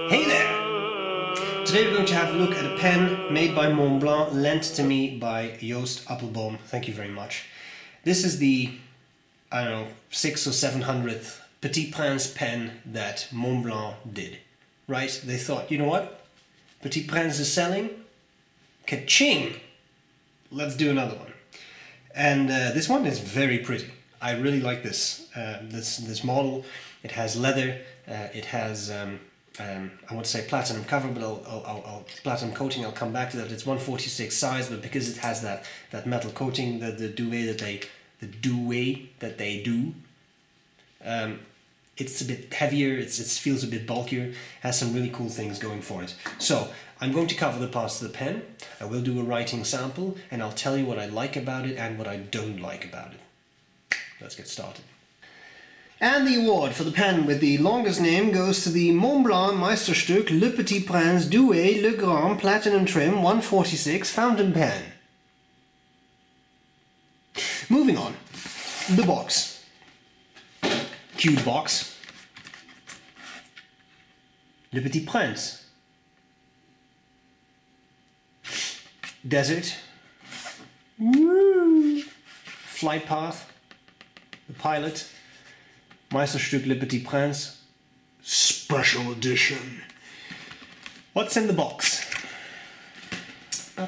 Hey there! Today we're going to have a look at a pen made by Montblanc, lent to me by Joost Appelboom. Thank you very much. This is the, I don't know, 600th or 700th Petit Prince pen that Montblanc did. Right? They thought, you know what? Petit Prince is selling. Ka-ching! Let's do another one. And this one is very pretty. I really like this this model. It has leather. It has I want to say platinum cover, but I'll platinum coating. I'll come back to that. It's 1/46 size, but because it has that metal coating, the Doué that they do, it's a bit heavier. It feels a bit bulkier. Has some really cool things going for it. So I'm going to cover the parts of the pen. I will do a writing sample, and I'll tell you what I like about it and what I don't like about it. Let's get started. And the award for the pen with the longest name goes to the Montblanc Meisterstück Le Petit Prince Doué Le Grand Platinum Trim 1/46 fountain pen. Moving on. The box. Cute box. Le Petit Prince. Desert. Woo! Flight path. The pilot. Meisterstück Le Petit Prince Special Edition. What's in the box? Oh, I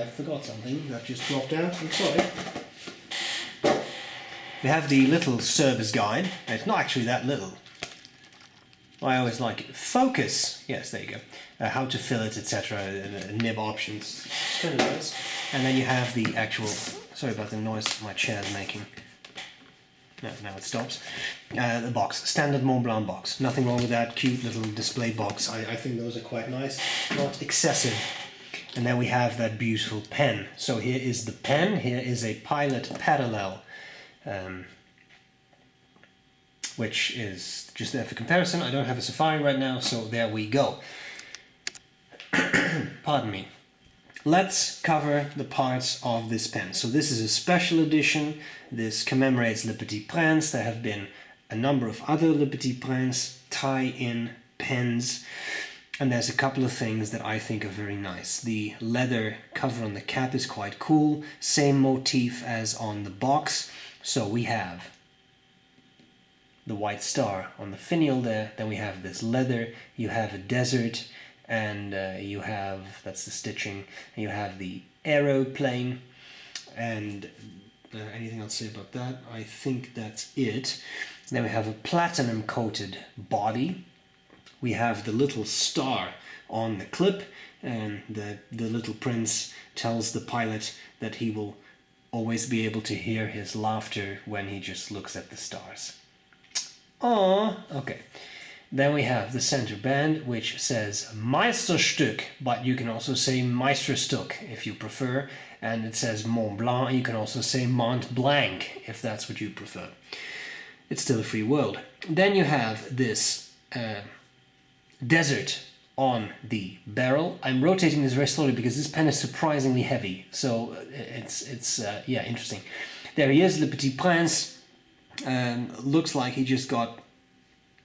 forgot something that just dropped out. I'm sorry. We have the little service guide. It's not actually that little. I always like it. Focus. Yes, there you go. How to fill it, etc. Nib options. It's kind of nice. And then you have the actual. Sorry about the noise my chair is making. No, now it stops. The box, standard Montblanc box. Nothing wrong with that. Cute little display box. I think those are quite nice. Not excessive. And then we have that beautiful pen. So here is the pen. Here is a Pilot Parallel, which is just there for comparison. I don't have a Safari right now, so there we go. Pardon me. Let's cover the parts of this pen. So this is a special edition. This commemorates Le Petit Prince. There have been a number of other Le Petit Prince tie-in pens. And there's a couple of things that I think are very nice. The leather cover on the cap is quite cool. Same motif as on the box. So we have the white star on the finial there. Then we have this leather. You have a desert. And you have, that's the stitching, and you have the aeroplane, and anything else to say about that? I think that's it. Then we have a platinum coated body. We have the little star on the clip, and the little prince tells the pilot that he will always be able to hear his laughter when he just looks at the stars. Aww, okay. Then we have the center band, which says Meisterstück, but you can also say Meisterstück if you prefer. And it says Montblanc, you can also say Montblanc if that's what you prefer. It's still a free world. Then you have this desert on the barrel. I'm rotating this very slowly because this pen is surprisingly heavy. So it's yeah, interesting. There he is, Le Petit Prince. Looks like he just got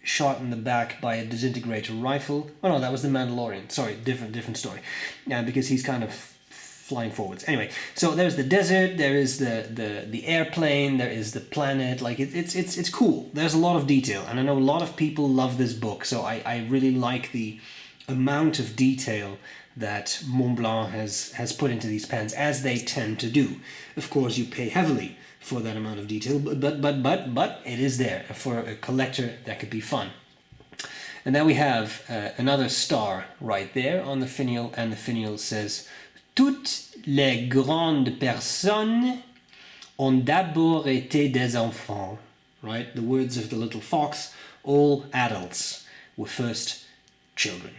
shot in the back by a disintegrator rifle. Oh no, that was the Mandalorian. Sorry, different story. Yeah, because he's kind of flying forwards. Anyway, so there's the desert, there is the airplane, there is the planet. Like it's cool. There's a lot of detail, and I know a lot of people love this book. So I really like the amount of detail that Montblanc has put into these pens, as they tend to do. Of course, you pay heavily for that amount of detail, but it is there. For a collector, that could be fun. And then we have another star right there on the finial, and the finial says Toutes les grandes personnes ont d'abord été des enfants. Right? The words of the little fox, all adults were first children,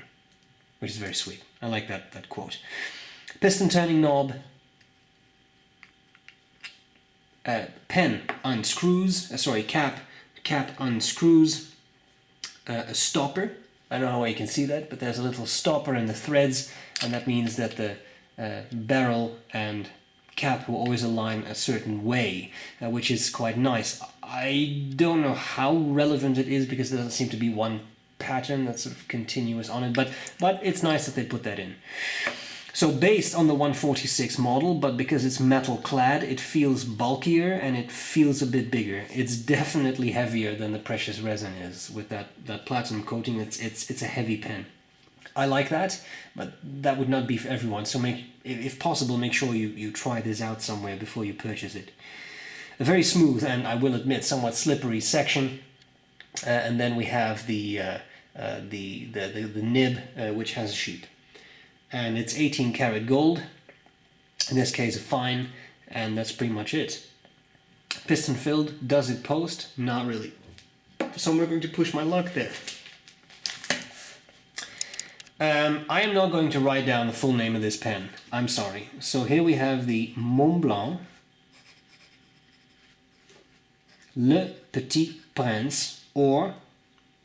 which is very sweet. I like that quote. Piston turning knob. Pen unscrews, cap unscrews, a stopper. I don't know how you can see that, but there's a little stopper in the threads, and that means that the barrel and cap will always align a certain way, which is quite nice. I don't know how relevant it is because there doesn't seem to be one pattern that's sort of continuous on it, but it's nice that they put that in. So based on the 146 model, but because it's metal clad, it feels bulkier and it feels a bit bigger. It's definitely heavier than the precious resin is with that platinum coating. It's a heavy pen. I like that, but that would not be for everyone. So if possible, make sure you try this out somewhere before you purchase it. A very smooth and, I will admit, somewhat slippery section. And then we have the nib, which has a sheet. And it's 18 karat gold, in this case a fine, and that's pretty much it. Piston filled, does it post? Not really. So we're going to push my luck there. I am not going to write down the full name of this pen, I'm sorry. So here we have the Montblanc Le Petit Prince, or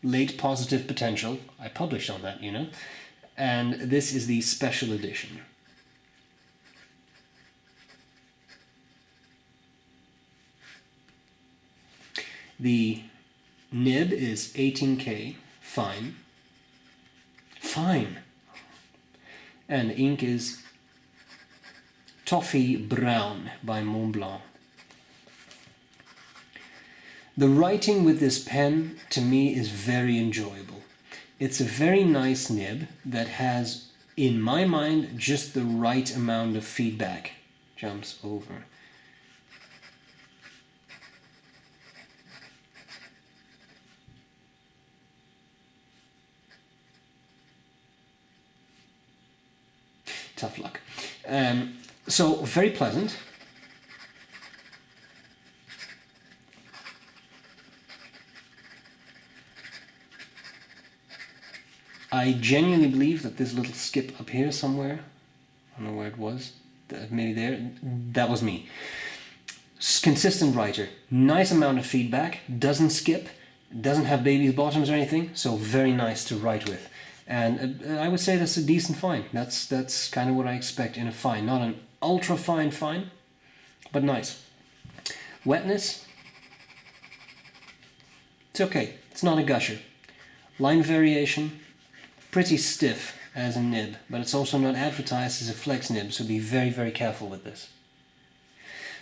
Late Positive Potential. I published on that, you know. And this is the special edition. The nib is 18K, fine. Fine. And the ink is Toffee Brown by Montblanc. The writing with this pen, to me, is very enjoyable. It's a very nice nib that has, in my mind, just the right amount of feedback. Jumps over. Tough luck. So very pleasant. I genuinely believe that this little skip up here somewhere, I don't know where it was, maybe there, that was me. Consistent writer, nice amount of feedback, doesn't skip, doesn't have baby's bottoms or anything, so very nice to write with. And I would say that's a decent fine. That's kind of what I expect in a fine. Not an ultra fine fine, but nice. Wetness, it's okay, it's not a gusher. Line variation, pretty stiff as a nib, but it's also not advertised as a flex nib, so be very, very careful with this.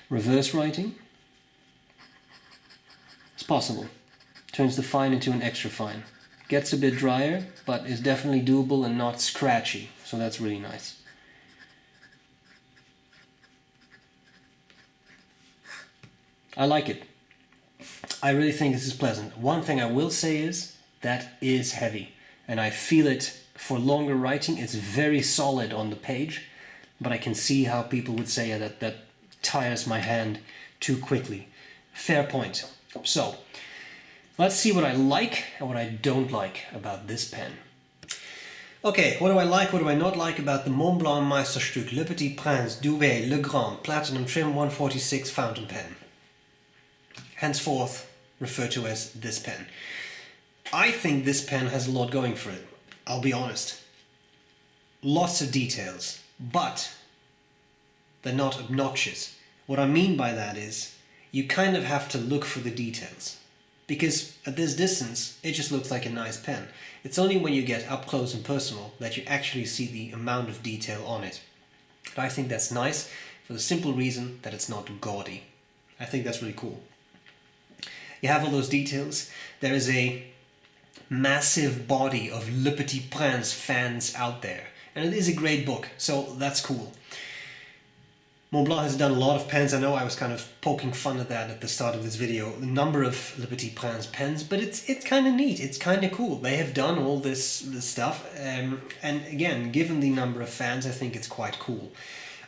Reverse writing, it's possible. Turns the fine into an extra fine. Gets a bit drier, but is definitely doable and not scratchy, so that's really nice. I like it. I really think this is pleasant. One thing I will say is that is heavy, and I feel it for longer writing. It's very solid on the page, but I can see how people would say that tires my hand too quickly. Fair point. So let's see what I like and what I don't like about this pen. Okay, what do I like, what do I not like about the Montblanc Meisterstück Le Petit Prince Doué Le Grand Platinum Trim 146 fountain pen. Henceforth referred to as this pen. I think this pen has a lot going for it, I'll be honest. Lots of details, but they're not obnoxious. What I mean by that is, you kind of have to look for the details. Because at this distance, it just looks like a nice pen. It's only when you get up close and personal that you actually see the amount of detail on it. But I think that's nice for the simple reason that it's not gaudy. I think that's really cool. You have all those details. There is a massive body of Le Petit Prince fans out there. And it is a great book, so that's cool. Montblanc has done a lot of pens. I know I was kind of poking fun at that at the start of this video. The number of Le Petit Prince pens, but it's kind of neat. It's kind of cool. They have done all this stuff. And again, given the number of fans, I think it's quite cool.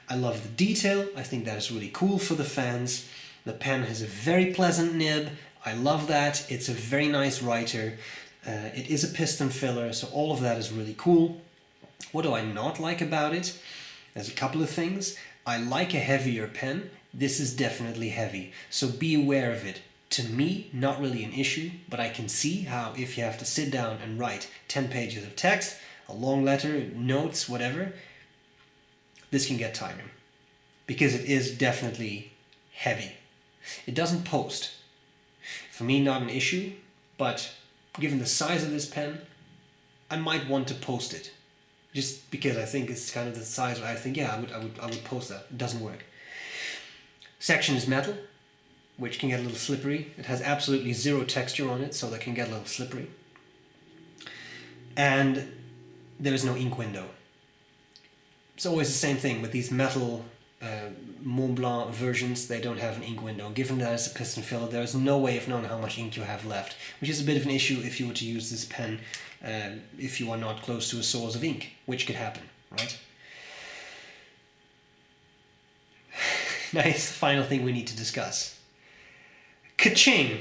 I love the detail. I think that is really cool for the fans. The pen has a very pleasant nib. I love that. It's a very nice writer. It is a piston filler, so all of that is really cool. What do I not like about it? There's a couple of things. I like a heavier pen. This is definitely heavy, so be aware of it. To me, not really an issue, but I can see how if you have to sit down and write 10 pages of text, a long letter, notes, whatever, this can get tiring. Because it is definitely heavy. It doesn't post. For me, not an issue, but given the size of this pen, I might want to post it. Just because I think it's kind of the size where I think, yeah, I would post that. It doesn't work. Section is metal, which can get a little slippery. It has absolutely zero texture on it, so that can get a little slippery. And there is no ink window. It's always the same thing with these metal Montblanc versions. They don't have an ink window. Given that it's a piston filler, there is no way of knowing how much ink you have left, which is a bit of an issue if you were to use this pen if you are not close to a source of ink, which could happen, right? Now here's the final thing we need to discuss. Ka-ching!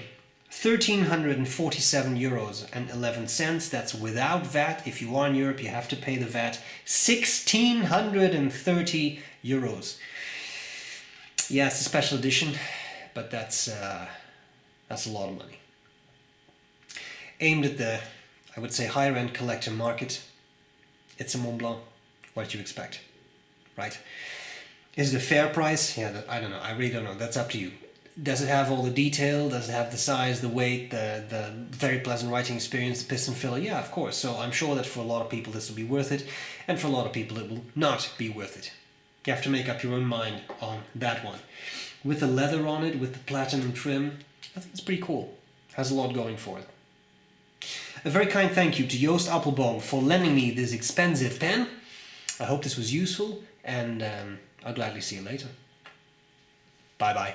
€1,347.11. That's without VAT. If you are in Europe, you have to pay the VAT. 1,630 euros. Yeah, it's a special edition, but that's a lot of money. Aimed at the, I would say, higher end collector market. It's a Montblanc. What do you expect, right? Is it a fair price? Yeah, I don't know. I really don't know. That's up to you. Does it have all the detail? Does it have the size, the weight, the very pleasant writing experience, the piston filler? Yeah, of course. So I'm sure that for a lot of people this will be worth it, and for a lot of people it will not be worth it. You have to make up your own mind on that one. With the leather on it, with the platinum trim, I think it's pretty cool. Has a lot going for it. A very kind thank you to Joost Appelboom for lending me this expensive pen. I hope this was useful, and I'll gladly see you later. Bye bye.